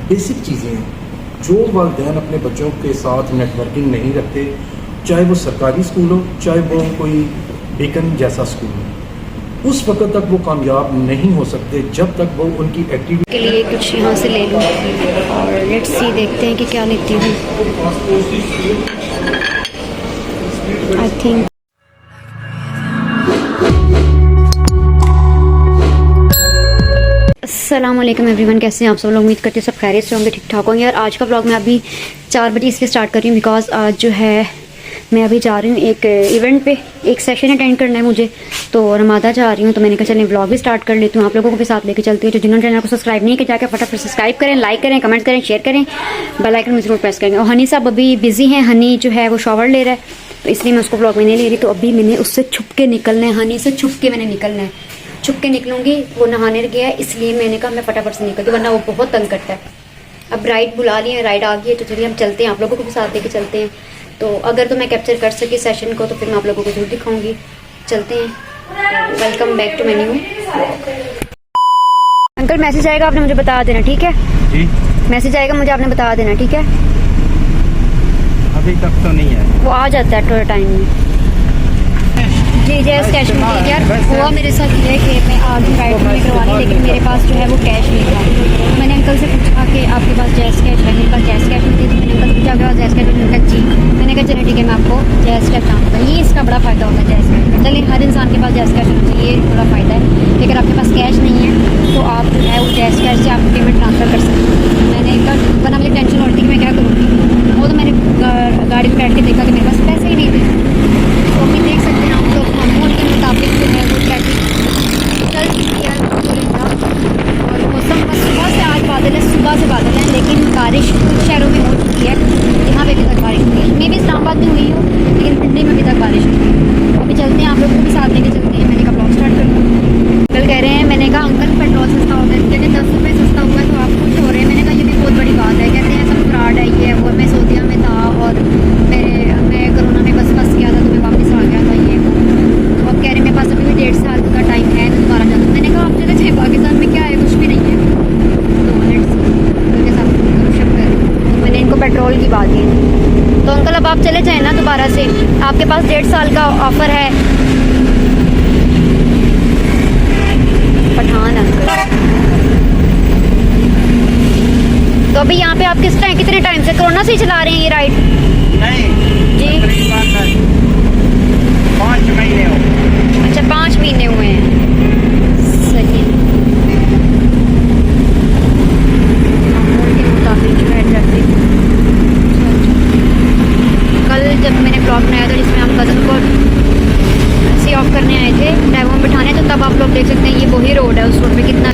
Basic चीज़ें हैं जो वालिदैन अपने बच्चों के साथ नेटवर्किंग नहीं रखते, चाहे वो सरकारी स्कूल हो चाहे वो कोई बेकन जैसा स्कूल हो, उस वक्त तक वो कामयाब नहीं हो सकते जब तक वो उनकी एक्टिविटी के लिए कुछ यहाँ से ले लूँ। और लेट्स सी, देखते हैं कि क्या लेती हूँ। आई थिंक अस्सलामुअलैकुम एवरीवन, कैसे हैं आप सब लोग? उम्मीद करते हैं सब खैरियत से होंगे, ठीक ठाक होंगे। यार आज का ब्लॉग मैं अभी 4 बजे इसलिए स्टार्ट कर रही हूँ बिकॉज आज जो है मैं अभी जा रही हूँ एक इवेंट पे, एक सेशन अटेंड करना है मुझे, तो रमादा जा रही हूँ। तो मैंने कहा चलिए ब्लॉग भी स्टार्ट कर लेती हूँ, आप लोगों को भी साथ लेके चलती हूँ। तो जिन्होंने चैनल को सब्सक्राइब नहीं किया जाकर फटाफट सब्सक्राइब करें, लाइक करें, कमेंट करें, शेयर करें, बेल आइकन में जरूर प्रेस करेंगे। और हनी साहब अभी बिजी हैं, हनी जो है वो शॉवर ले रहा है, तो इसलिए मैं उसको ब्लॉग में नहीं ले रही। तो अभी मैंने उससे छुप के निकलना है, हनी से छुप के मैंने निकलना है, छुप के निकलूंगी। वो नहाने गया है इसलिए मैंने कहा मैं फटाफट से निकलती, वरना वो बहुत तंग करता है। अब राइड बुला लिए, राइड आ गई है, तो चलिए हम चलते हैं, आप लोगों को भी साथ लेके चलते हैं। तो अगर तो मैं कैप्चर कर सकी सेशन को तो फिर मैं आप लोगों को जरूर दिखाऊंगी। चलते हैं। Welcome back to menu. Uncle message आएगा, आपने मुझे बता देना, ठीक है जी? मैसेज आएगा, मुझे आपने बता देना, ठीक है? अभी तक तो नहीं है, वो आ जाता है थोड़ा टाइम में। जी जैस कैश में यार हुआ मेरे साथ ये है कि मैं आज राइड में करवानी, लेकिन मेरे पास जो है वो कैश नहीं था। मैंने अंकल से पूछा कि आपके पास जैस कैश है? मेरे पास जैस कैश नहीं थी। तो मैंने अंकल से पूछा आपके पास जैस कैश है? मैंने कहा जी। मैंने कहा चलिए ठीक है, मैं आपको जैस कैश दूँगा। ये इसका बड़ा फ़ायदा होता है जैस कैश का। चलिए हर इंसान के पास जैस कैश होना चाहिए, ये बड़ा फ़ायदा है कि अगर आपके पास कैश नहीं है तो आप जो है वो जैस कैश से आप पेमेंट ट्रांसफ़र कर सकते हैं। मैंने कहा वरना मुझे टेंशन होती कि मैं क्या करूँगी। वो तो मैंने गाड़ी में बैठ के देखा कि मेरे पास पैसे ही नहीं थे। तो अभी देख सकते हैं आप लोग मामूल के मुताबिक जो है वो ट्रैफिक चल चुकी है और मौसम बस सुबह से आज बादल है, सुबह से बादल है, लेकिन बारिश कुछ शहरों में हो चुकी है। यहाँ पे अभी तक बारिश हुई है, मे भी इस्लामाबाद में हुई हो, लेकिन पिंडी में अभी तक बारिश हुई है। अभी चलते हैं, आप लोगों को भी साथ लेके चलते हैं। मैंने कहा ब्लॉग स्टार्ट कर दूँ। अंकल कह रहे हैं, मैंने कहा अंकल पेट्रोल सस्ता हो गया, कहते 10 रुपये सस्ता हुआ है तो आप खुश हो रहे हैं। मैंने कहा ये भी बहुत बड़ी बात है। कहते हैं सब फ्रॉड है ये, और मैं सऊदीया में था और मैं कोरोना में बस फंस गया था तो मैं वापस आ गया था ये वो। तो अब कह रहे मेरे पास अभी भी 1.5 साल का टाइम है तो दोबारा जाता। मैंने कहा आप चले जाए, पाकिस्तान में क्या है, कुछ भी नहीं है। तो लेट्स उनके साथ तो मैंने इनको पेट्रोल की बात की। तो अंकल अब आप चले जाएँ ना दोबारा से, आपके पास 1.5 साल का ऑफ़र है। पठान अंकल, तो अभी यहाँ पे आप कितने टाइम से कोरोना से ही चला रहे हैं ये राइड? नहीं जी 5 महीने हो। अच्छा 5 महीने हुए हैं, सही है। के मुताबिक जो है ट्रैफिक कल जब मैंने ब्लॉग बनाया था जिसमें हम कज़न को सी ऑफ करने आए थे, ड्राइवर में बिठाने, तो तब आप लोग देख सकते हैं ये वही रोड है, उस रोड पे कितना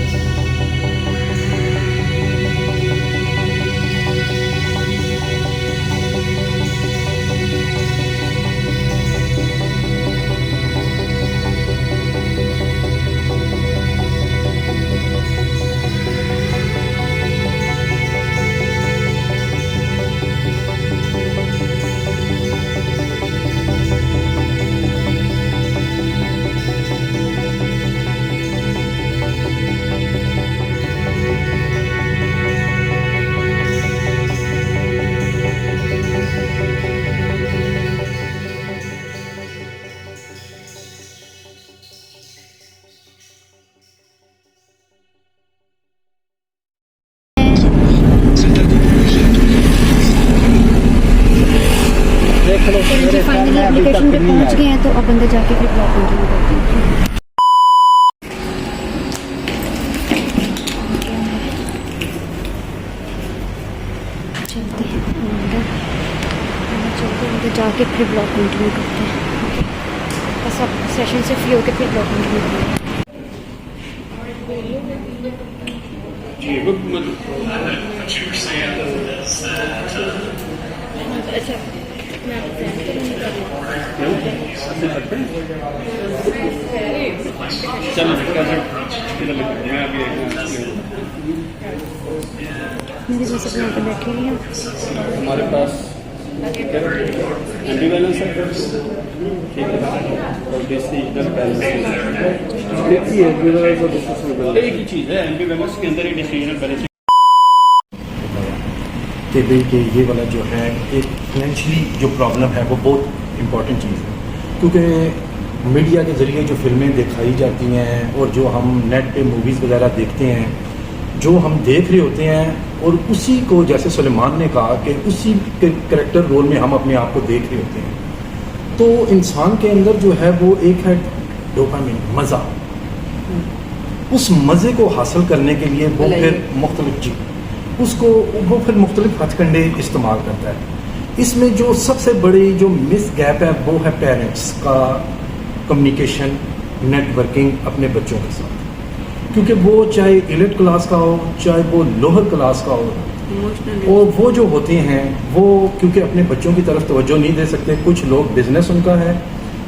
फाइनली एप्लीकेशन पे पहुंच गए हैं। तो अब अंदर जाके फिर ब्लॉग कंटिन्यू करते हैं। चलते हैं अंदर जाके फिर ब्लॉग कंटिन्यू करते हैं। बस अब सेशन से फ्री होकर फिर ब्लॉग कंटिन्यू करेंगे। मेरे जैसे यहाँ पे बैठे हुए हैं। हमारे पास एम्बीवैलेंस है ठीक है और डिसीजनल बैलेंस एक ही एम्बीवैलेंस और डिसीजनल बैलेंस एक ही चीज़ है एम्बीवैलेंस के अंदर ही डिसीजनल बैलेंस कि भाई कि ये वाला जो है एक फाइनेंशियली जो प्रॉब्लम है वो बहुत इम्पॉर्टेंट चीज़ है, क्योंकि मीडिया के ज़रिए जो फिल्में दिखाई जाती हैं और जो हम नेट पे मूवीज़ वगैरह देखते हैं, जो हम देख रहे होते हैं और उसी को, जैसे सुलेमान ने कहा कि उसी के करेक्टर रोल में हम अपने आप को देख रहे होते हैं। तो इंसान के अंदर जो है वो एक है डोपामिन, मज़ा। उस मज़े को हासिल करने के लिए वो फिर वो फिर मुख्तलिफ हथकंडे इस्तेमाल करता है। इसमें जो सबसे बड़ी जो मिस गैप है वो है पेरेंट्स का कम्युनिकेशन, नेटवर्किंग अपने बच्चों के साथ, क्योंकि वो चाहे एलिट क्लास का हो चाहे वो लोअर क्लास का हो, और वो जो होते हैं वो क्योंकि अपने बच्चों की तरफ तवज्जो नहीं दे सकते। कुछ लोग बिजनेस उनका है,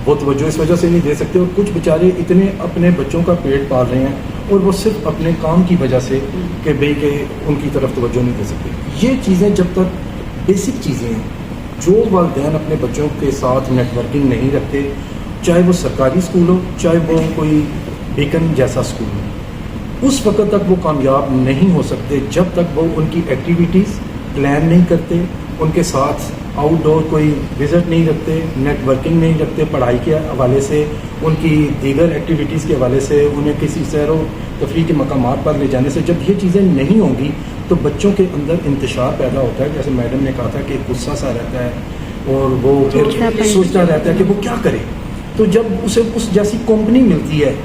वो तवज्जो इस वजह से नहीं दे सकते, और कुछ बेचारे इतने अपने बच्चों का पेट पाल रहे हैं और वो सिर्फ अपने काम की वजह से कि भाई के उनकी तरफ तवज्जो नहीं दे सकते। ये चीज़ें जब तक बेसिक चीज़ें हैं, जो वालिदैन अपने बच्चों के साथ नेटवर्किंग नहीं रखते, चाहे वो सरकारी स्कूल हो चाहे वो कोई बीकन जैसा स्कूल हो, उस वक्त तक वो कामयाब नहीं हो सकते जब तक वो उनकी एक्टिविटीज़ प्लान नहीं करते, उनके साथ आउटडोर कोई विज़िट नहीं रखते, नेटवर्किंग नहीं रखते, पढ़ाई के हवाले से, उनकी दीगर एक्टिविटीज़ के हवाले से, उन्हें किसी सैर व तफरीह के मकामात पर ले जाने से जब ये चीज़ें नहीं होंगी तो बच्चों के अंदर इंतशार पैदा होता है। जैसे मैडम ने कहा था कि गुस्सा सा रहता है और वो फिर सोचता रहता है कि वो क्या करे। तो जब उसे उस जैसी कंपनी मिलती है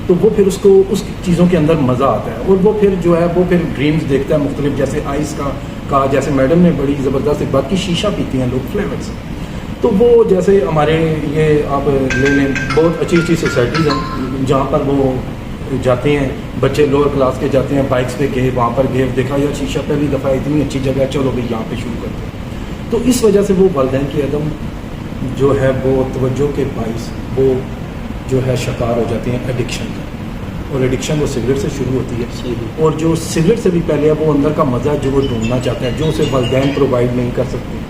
तो वो फिर उसको उस चीज़ों के अंदर मज़ा आता है और वो फिर जो है वो फिर ड्रीम्स देखता है मुख्तलिफ, जैसे आइस का जैसे मैडम ने बड़ी ज़बरदस्त एक बात की, शीशा पीती हैं लोग फ्लेवर्स। तो वो जैसे हमारे ये आप ले लें, बहुत अच्छी अच्छी सोसाइटीज़ हैं जहाँ पर वो जाते हैं, बच्चे लोअर क्लास के जाते हैं, बाइक्स पे गए, वहाँ पर गए, देखा यार शीशा पहली दफ़ा इतनी अच्छी जगह, चलो भाई यहाँ पे शुरू करते हैं। तो इस वजह से वो वालिदैन की अदम जो है वो तवज्जो के बाइस वो जो है शिकार हो जाते हैं एडिक्शन का, और एडिक्शन वो सिगरेट से शुरू होती है, और जो सिगरेट से भी पहले है वो अंदर का मज़ा जो वो ढूंढना चाहता है, जो उसे वालिदैन प्रोवाइड नहीं कर सकते,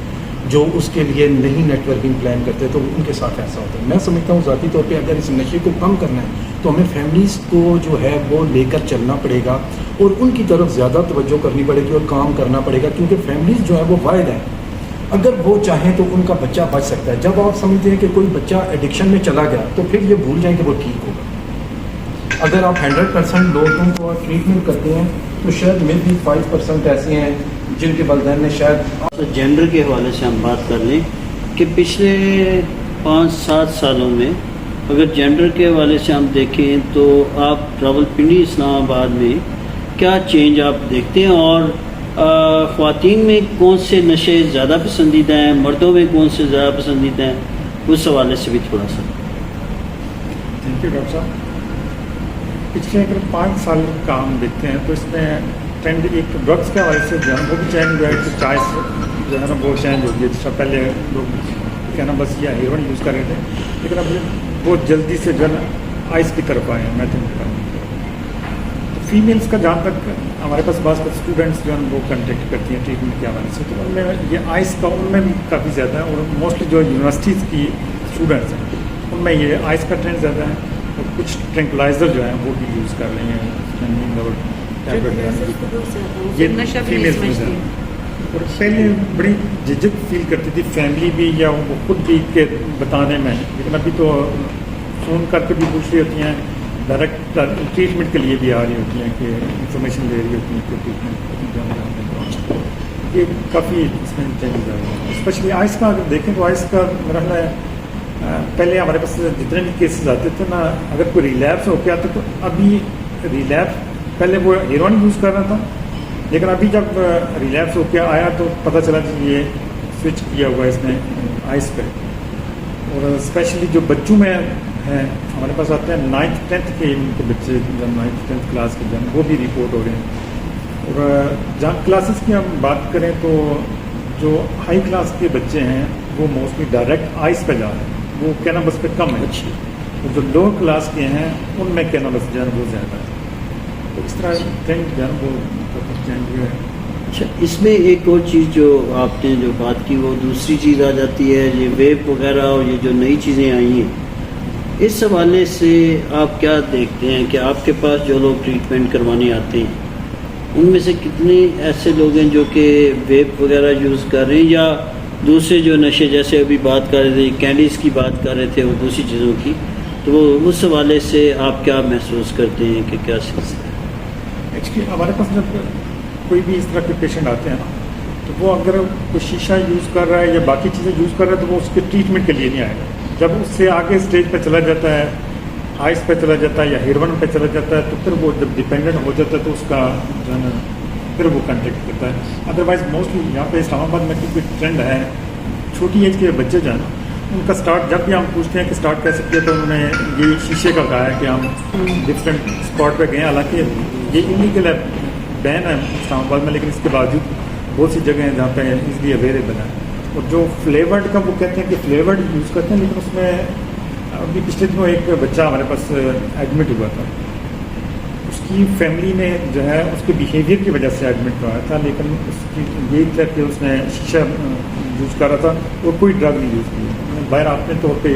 जो उसके लिए नहीं नेटवर्किंग प्लान करते, तो उनके साथ ऐसा होता है। मैं समझता हूँ ज़ाती तौर पे अगर इस नशे को कम करना है तो हमें फैमिलीज़ को जो है वो लेकर चलना पड़ेगा और उनकी तरफ ज़्यादा तवज्जो करनी पड़ेगी और काम करना पड़ेगा, क्योंकि फैमिलीज़ जो है वो वाहिद हैं, अगर वो चाहें तो उनका बच्चा बच सकता है। जब आप समझते हैं कि कोई बच्चा एडिक्शन में चला गया तो फिर ये भूल जाएं कि वो ठीक होगा। अगर आप 100% लोगों को ट्रीटमेंट करते हैं तो शायद मे भी 5% ऐसे हैं जिनके वालिदैन ने शायद। तो जेंडर के हवाले से हम बात कर लें कि पिछले 5-7 सालों में अगर जेंडर के हवाले से हम देखें तो आप रावलपिंडी इस्लामाबाद में क्या चेंज आप देखते हैं, और ख़वातीन में कौन से नशे ज़्यादा पसंदीदा हैं, मर्दों में कौन से ज़्यादा पसंदीदा हैं, उस हवाले से भी थोड़ा सा। थैंक यू डॉक्टर साहब। पिछले अगर 5 साल का हम देखते हैं तो इसमें ट्रेंड एक ड्रग्स के हवाले से जो है वो भी चेंज हुआ है कि चाय जो है ना वो चेंज हो गई। जिससे पहले लोग क्या ना बस या हेरोइन यूज़ कर रहे थे, लेकिन अब बहुत जल्दी से जो है आइस की तरफ आए हैं, मैथन की तरफ। फीमेल्स का जहाँ तक हमारे पास बात स्टूडेंट्स जो है वो कंटेक्ट करती हैं ट्रीटमेंट के हवाले से, तो उनमें ये आइस का उनमें भी काफ़ी ज़्यादा है, और मोस्टली जो यूनिवर्सिटीज़ की स्टूडेंट्स हैं उनमें ये आइस का ट्रेंड ज़्यादा है, और कुछ ट्रैंक्विलाइजर जो है वो भी यूज़ कर रही हैं और टैबलेट ये फीमेल्स में ज़्यादा। और पहले बड़ी झिझक फील करती थी फैमिली भी या वो खुद भी के बताने में, लेकिन अभी तो फ़ोन करके भी पूछ रही होती हैं, डायरेक्ट ट्रीटमेंट के लिए भी आ रही होती हैं कि इंफॉर्मेशन ले रही होती हैं कि ट्रीटमेंट। ये काफ़ी इसमें चेंजेस आ रहे हैं। स्पेशली आइस का अगर देखें तो आइस का मेरा ख्याल है पहले हमारे पास जितने भी केसेस आते थे ना, अगर कोई रिलैप्स हो गया तो अभी रिलैप्स पहले वो हेरोइन यूज़ कर रहा था, लेकिन अभी जब रिलैप्स हो गया आया तो पता चला कि ये स्विच किया हुआ है इसने आइस पे। और स्पेशली जो बच्चों में हैं हमारे पास आते हैं 9th 10th के इनके बच्चे, जब 9th 10th क्लास के जब वो भी रिपोर्ट हो रहे हैं। और जहाँ क्लासेस की हम बात करें तो जो हाई क्लास के बच्चे हैं वो मोस्टली डायरेक्ट आइस पे जा रहे हैं, वो कैनाबिस पे कम है। और जो लोअर क्लास के हैं उनमें कैनाबिस जो है वो ज़्यादा है। तो इस तरह ट्रेंड जो है वो चेंज हुआ है। अच्छा, इसमें एक और चीज़ जो आपने जो बात की वो दूसरी चीज़ आ जाती है, ये वेब वगैरह और ये जो नई चीज़ें आई हैं, इस हवाले से आप क्या देखते हैं कि आपके पास जो लोग ट्रीटमेंट करवाने आते हैं उनमें से कितने ऐसे लोग हैं जो कि वेब वगैरह यूज़ कर रहे हैं या दूसरे जो नशे, जैसे अभी बात कर रहे थे कैंडीज़ की बात कर रहे थे और दूसरी चीज़ों की, तो उस हवाले से आप क्या महसूस करते हैं कि क्या सिलसिला है? एक्चुअली हमारे पास जब कोई भी इस तरह के पेशेंट आते हैं ना, तो वो अगर कोई शीशा यूज़ कर रहा है या बाकी चीज़ें यूज़ कर रहा है तो वो उसके ट्रीटमेंट के लिए नहीं आएगा। जब उससे आगे स्टेज पे चला जाता है, आइस पे चला जाता है या हेरोइन पे चला जाता है, तो फिर वो जब डिपेंडेंट हो जाता है तो उसका जो है ना फिर वो कंटेक्ट करता है। अदरवाइज मोस्टली यहाँ पे इस्लामाबाद में क्योंकि ट्रेंड है, छोटी एज के बच्चे जो है ना उनका स्टार्ट, जब भी हम पूछते हैं कि स्टार्ट कैसे किया तो उन्होंने ये शीशे का कहा है कि हम डिफरेंट स्पॉट पे गए। हालांकि ये इलीगल है, बैन है इस्लामाबाद में, लेकिन इसके बावजूद बहुत सी जगह हैं जहाँ पे इजली अवेलेबल है। और जो फ्लेवर्ड का वो कहते हैं कि फ्लेवर्ड यूज़ करते हैं, लेकिन उसमें अभी पिछले दिनों एक बच्चा हमारे पास एडमिट हुआ था, उसकी फैमिली ने जो है उसके बिहेवियर की वजह से एडमिट करवाया था, लेकिन उसकी यही था कि उसने शीशा यूज़ कर रहा था और कोई ड्रग नहीं यूज़ की। बाहर अपने तौर पे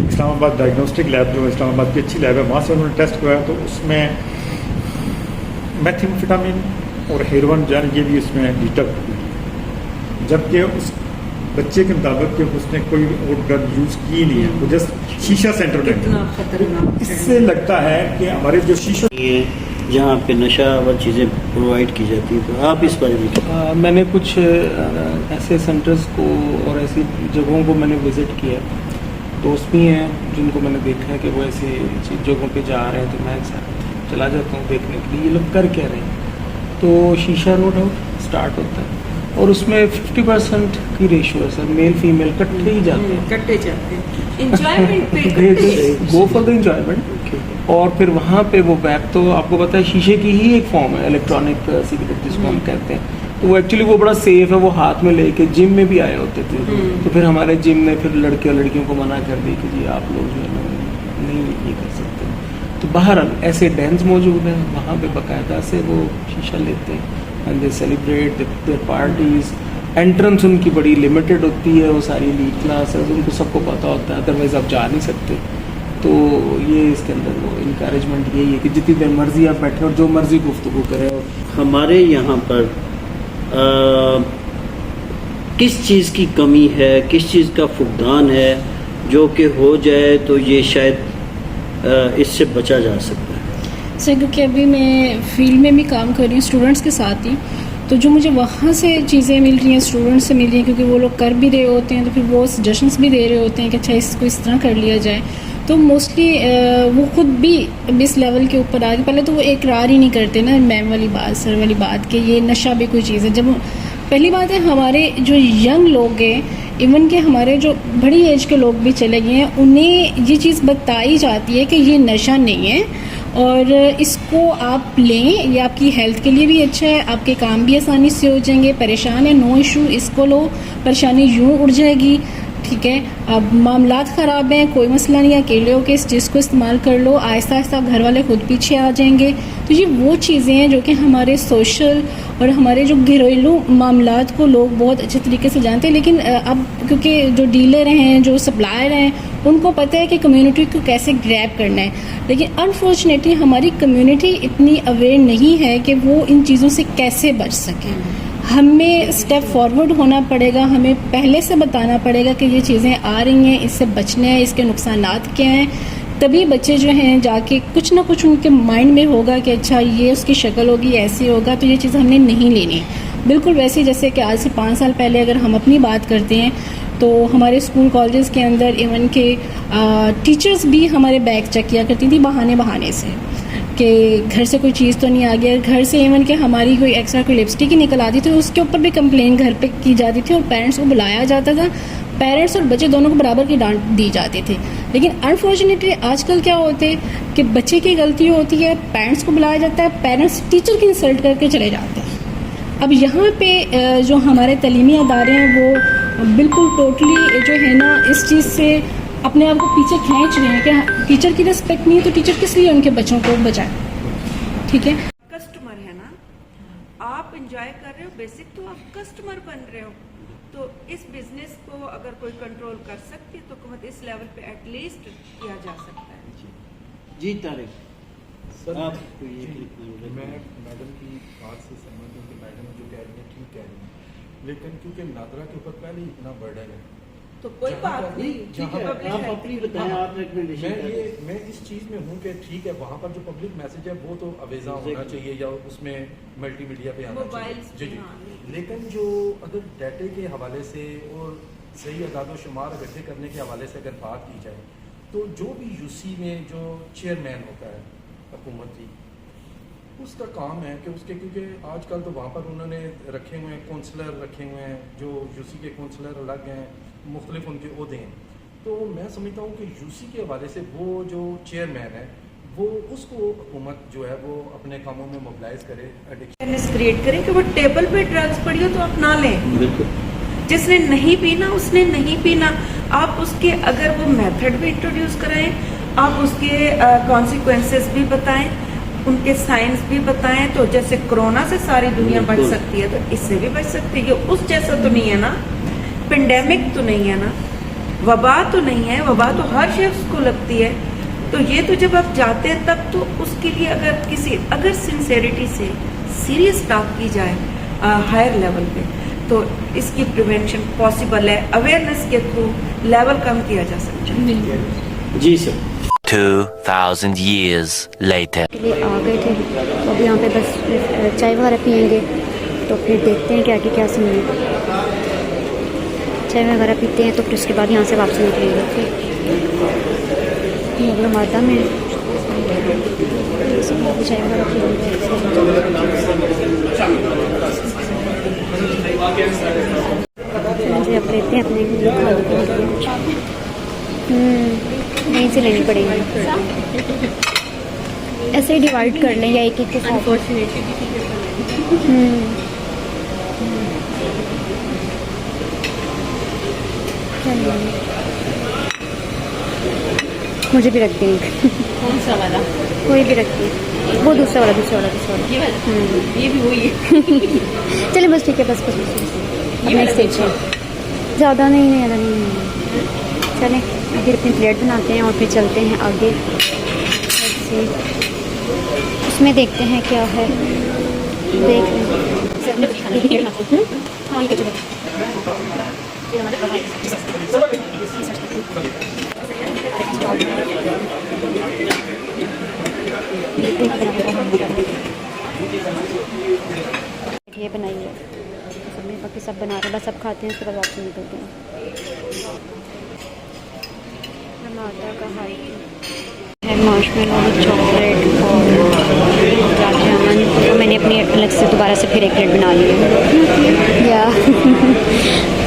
इस्लामाबाद डायग्नोस्टिक लैब जो इस्लामाबाद की अच्छी लैब है, वहाँ से उन्होंने टेस्ट करवाया तो उसमें मेथाम्फेटामिन और हेरोइन जो है ये भी उसमें डिटेक्ट हुई, जबकि उस बच्चे के मुताबिक कि उसने कोई और ड्रग यूज़ की नहीं है, वो जस्ट शीशा सेंटर में। इससे लगता है कि हमारे जो शीशा ये जहाँ पे नशा व चीज़ें प्रोवाइड की जाती है, तो आप इस बारे में क्या? मैंने कुछ ऐसे सेंटर्स को और ऐसी जगहों को मैंने विज़िट किया, दोस्त भी हैं जिनको मैंने देखा है कि वो ऐसी जगहों पे जा रहे हैं, तो मैं चला जाता हूँ देखने के लिए ये लोग कर क्या रहे हैं। तो शीशा नो डाउट स्टार्ट होता है और उसमें 50% की रेशियो है सर, मेल फीमेल इकट्ठे ही जाते हैं, कट्टे जाते हैं एंजॉयमेंट पे, गो फॉर द एंजॉयमेंट। और फिर वहाँ पे वो बैग तो आपको पता है शीशे की ही एक फॉर्म है, इलेक्ट्रॉनिक सिगरेट जिसको हम कहते हैं, तो वो एक्चुअली वो बड़ा सेफ है, वो हाथ में लेके जिम में भी आए होते थे। तो फिर हमारे जिम ने फिर लड़के और लड़कियों को मना कर दी कि जी आप लोग जो है ना नहीं ये कर सकते। तो बाहर ऐसे डेंस मौजूद हैं, वहाँ पे बाकायदा से वो शीशा लेते हैं and they celebrate their parties. Entrance उनकी बड़ी लिमिटेड होती है, वो सारी लीड क्लासेस उनको सबको पता होता है, अदरवाइज़ आप जा नहीं सकते। तो ये इसके अंदर वो इनकरेजमेंट यही है कि जितनी देर मर्जी आप बैठे और जो मर्जी गुफ्तगू करें। और हमारे यहाँ पर किस चीज़ की कमी है, किस चीज़ का फुकदान है जो कि हो जाए तो ये शायद इससे बचा जा सकता है? सर क्योंकि अभी मैं फील्ड में भी काम कर रही हूँ स्टूडेंट्स के साथ ही, तो जो मुझे वहाँ से चीज़ें मिल रही हैं, स्टूडेंट्स से मिल रही हैं, क्योंकि वो लोग कर भी रहे होते हैं तो फिर वो सजेशंस भी दे रहे होते हैं कि अच्छा इसको इस तरह कर लिया जाए। तो मोस्टली वो खुद भी इस लेवल के ऊपर आगे, पहले तो वो इकरार ही नहीं करते ना, मैम वाली बात, सर वाली बात कि ये नशा भी कोई चीज़ है। जब पहली बात है हमारे जो यंग लोग हैं, इवन के हमारे जो बड़ी एज के लोग भी चले गए हैं, उन्हें ये चीज़ बताई जाती है कि ये नशा नहीं है और इसको आप लें, ये आपकी हेल्थ के लिए भी अच्छा है, आपके काम भी आसानी से हो जाएंगे, परेशान है नो इशू, इसको लो, परेशानी यूँ उड़ जाएगी, ठीक है। अब मामलात ख़राब हैं, कोई मसला नहीं है, अकेले हो के इस चीज़ को इस्तेमाल कर लो, आहिस्ता आहिस्ता घर वाले खुद पीछे आ जाएंगे। तो ये वो चीज़ें हैं जो कि हमारे सोशल और हमारे जो घरेलू मामलात को लोग बहुत अच्छे तरीके से जानते हैं, लेकिन अब क्योंकि जो डीलर हैं, जो सप्लायर हैं, उनको पता है कि कम्युनिटी को कैसे ग्रैब करना है, लेकिन अनफॉर्चुनेटली हमारी कम्युनिटी इतनी अवेयर नहीं है कि वो इन चीज़ों से कैसे बच सकें। हमें स्टेप फॉरवर्ड होना पड़ेगा, हमें पहले से बताना पड़ेगा कि ये चीज़ें आ रही हैं, इससे बचना है, इसके नुकसानात क्या हैं, तभी बच्चे जो हैं जाके कुछ ना कुछ उनके माइंड में होगा कि अच्छा ये उसकी शक्ल होगी, ऐसे होगा, तो ये चीज़ हमने नहीं लेनी। बिल्कुल वैसे जैसे कि आज से 5 साल पहले अगर हम अपनी बात करते हैं तो हमारे स्कूल कॉलेजेस के अंदर इवन के टीचर्स भी हमारे बैग चेक किया करती थी बहाने से कि घर से कोई चीज़ तो नहीं आ गया। घर से इवन के हमारी कोई एक्स्ट्रा कोई लिपस्टिक ही निकल आती थी, उसके ऊपर भी कंप्लेन घर पे की जाती थी और पेरेंट्स को बुलाया जाता था, पेरेंट्स और बच्चे दोनों को बराबर की डांट दी जाती थी। लेकिन अनफॉर्चुनेटली आजकल क्या होते हैं कि बच्चे की गलती होती है, पेरेंट्स को बुलाया जाता है, पेरेंट्स टीचर की इंसल्ट करके चले जाते हैं। अब यहाँ पे जो हमारे तलीमी अदारे हैं वो बिल्कुल टोटली जो है ना इस चीज़ से अपने आप को पीछे खींच रहे हैं कि टीचर की रिस्पेक्ट नहीं है तो टीचर किस लिए उनके बच्चों को बचाए, ठीक है। कस्टमर है ना, आप एंजॉय कर रहे हो हो, बेसिक तो आप कस्टमर बन रहे हो। तो इस बिजनेस को अगर कोई कंट्रोल कर सकती है तो बहुत इस लेवल पे एटलीस्ट किया जा सकता है। जी तारिक सर आप कोई एक लिखना मैं मैडम की बात से सहमत हूँ कि मैडम जो कह रही है ठीक कह रही है, लेकिन क्योंकि नादरा के ऊपर पहले ही इतना बर्डन है तो कोई बात नहीं, ठीक है, आप अपनी बताएं, आप रिकमेंडेशन मैं इस चीज़ में हूँ कि ठीक है वहाँ पर जो पब्लिक मैसेज है वो तो अवेजा होना चाहिए या उसमें मल्टीमीडिया पे आना मोबाइल्स चाहिए। जी पे, हाँ, जी, लेकिन जो अगर डाटे के हवाले से और सही अदाद शुमार इकट्ठे करने के हवाले से अगर बात की जाए तो जो भी यूसी में जो चेयरमैन होता है हुकूमती, उसका काम है कि उसके, क्योंकि आजकल तो वहाँ पर उन्होंने रखे हुए हैं काउंसलर रखे हुए हैं, जो यूसी के काउंसलर अलग हैं, मुख्तलिफ उनके ओहदे हैं। तो मैं समझता हूँ कि यूसी के हवाले से वो जो चेयरमैन है वो उसको हुकूमत जो है वो अपने कामों में मोबिलाइज करे, अवेयरनेस क्रिएट करें कि वो टेबल पे ड्रग्स पड़ी हो तो आप ना लें। बिल्कुल, जिसने नहीं पीना उसने नहीं पीना, आप उसके अगर वो मेथड भी इंट्रोड्यूस कराएं, आप उसके कॉन्सिक्वेंसेस भी बताएं, उनके साइंस भी बताएं। तो जैसे कोरोना से सारी दुनिया बच बिल्कुल। सकती है तो इससे भी बच सकती है। उस जैसा तो नहीं है ना, पेंडेमिक तो नहीं है ना, वबा तो नहीं है, वबा तो हर शख्स को लगती है। तो ये तो जब आप जाते हैं तब तो उसके लिए अगर सिंसेरिटी से सीरियस बात की जाए हायर लेवल पे तो इसकी प्रिवेंशन पॉसिबल है, अवेयरनेस के थ्रू लेवल कम किया जा सकता है। जी सर। 2000 years later. के लिए आ गए थे तो अभी यहाँ पे बस चाय वगैरह पियेंगे, तो फिर देखते हैं कि आगे क्या सीन है। चाय वगैरह पीते हैं तो फिर उसके बाद यहाँ से वापस निकलेंगे। फिर माता में चाय वगैरह पियेंगे। अब लेते हैं अपने यहीं से लेनी पड़ेगी, ऐसे ही डिवाइड कर लें या एक एक के साथ। मुझे भी रख दें। कौन सा वाला? कोई भी रख दें, वो दूसरा वाला। ये भी वही है। चलिए बस ठीक है, बस नेक्स्ट स्टेज है। ज़्यादा नहीं। चलें फिर अपनी प्लेट बनाते हैं और फिर चलते हैं आगे। उसमें देखते हैं क्या है, देख लें। ये बनाइए सबने, बाकी सब बना रहे हैं, बस सब खाते हैं उसके बाद वापस निकलते हैं। टमाटर का हाई है, मार्शमेलो विद चॉकलेट और गुलाब जामुन। तो मैंने अपनी अलग से दोबारा से फिर एक प्लेट बना ली है या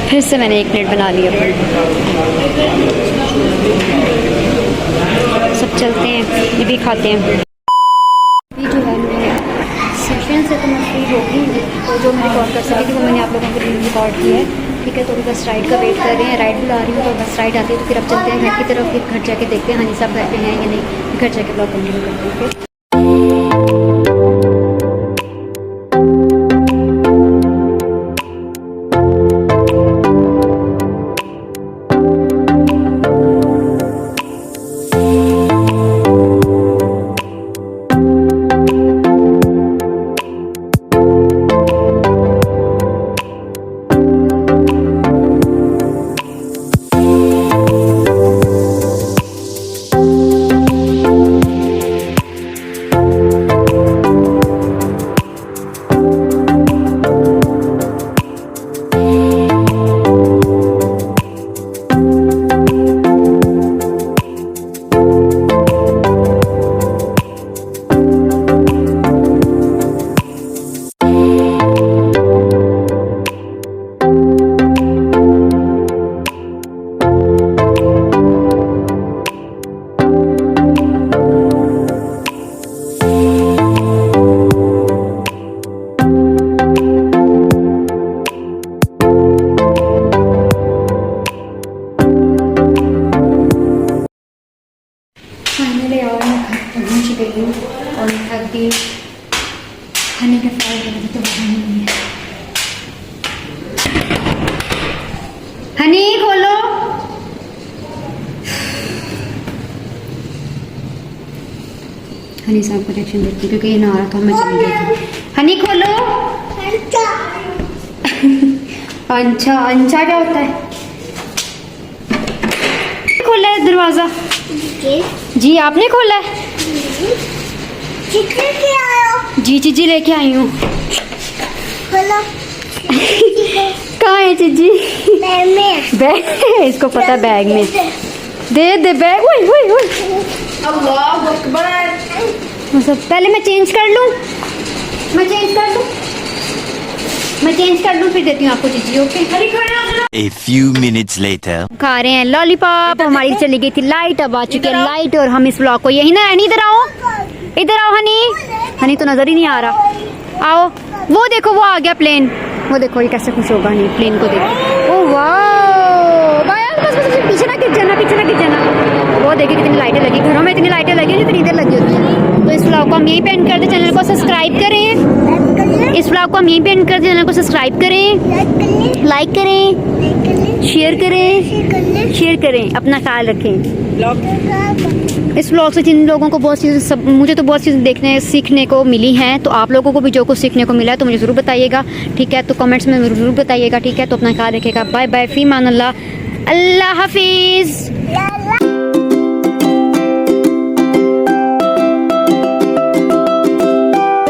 फिर से मैंने एक प्लेट बना ली है। सब चलते हैं, ये भी खाते हैं। ये जो है सेशन से तो मैं फ्री होगी, तो जो मैं रिकॉर्ड कर सकी थी वो मैंने आप लोगों को रिकॉर्ड किया है। ठीक है, तो अभी बस राइड का वेट कर रहे हैं, राइड बुला रही हूँ, तो बस राइड आती है तो फिर अब चलते हैं घर की तरफ। फिर घर जाके देखते हैं हनी साहब घर पे हैं या नहीं, घर जाके ब्लॉग कंटिन्यू करते हैं। और थक गई, खाने के फ्राई तो वहाँ नहीं है। हनी खोलो। हनी साहब को रिएक्शन देखती क्योंकि ये ना आ रहा था, मैं चली गई थी। हनी खोलो। अंचा अंचा क्या होता है? खोला है दरवाजा? जी आपने खोला है? जी चीजी लेके आई हूँ। कहाँ है चीजी? बैग में। इसको पता है बैग में। दे दे बैग। अल्लाह अकबर। मतलब पहले मैं चेंज कर लूँ। मैं चेंज कर लूँ फिर देती हूँ आपको चीजी। Okay. A few minutes later. खा रहे हैं लॉलीपॉप। हमारी चली गई थी लाइट, अब आ चुकी है लाइट और हम इस व्लॉग को यही ना। हनी इधर आओ, इधर आओ। हनी तो नजर ही नहीं आ रहा। आओ, वो देखो वो आ गया प्लेन। वो देखो ये कैसे खुश होगा हनी प्लेन को देखो। ओह वाह, बस पीछे ना गिर जाना। वो देखिए कितनी लाइटें लगी, घरों में इतनी लाइटें लगी जितनी इधर लगी होती है। तो इस व्लॉग को हम यहीं पे एंड कर दें। चैनल को सब्सक्राइब करें। इस व्लॉग को हम यहीं पे एंड कर दें। चैनल को सब्सक्राइब करें, लाइक करें, शेयर करें। अपना ख्याल रखें। इस व्लॉग से जिन लोगों को बहुत चीज़ें मुझे तो बहुत चीज़ें देखने सीखने को मिली हैं, तो आप लोगों को भी जो कुछ सीखने को मिला है तो मुझे ज़रूर बताइएगा, ठीक है? तो कमेंट्स में ज़रूर बताइएगा, ठीक है? तो अपना ख्याल रखिएगा। बाय बाय, फी मान अल्लाह, अल्लाह हाफिज़।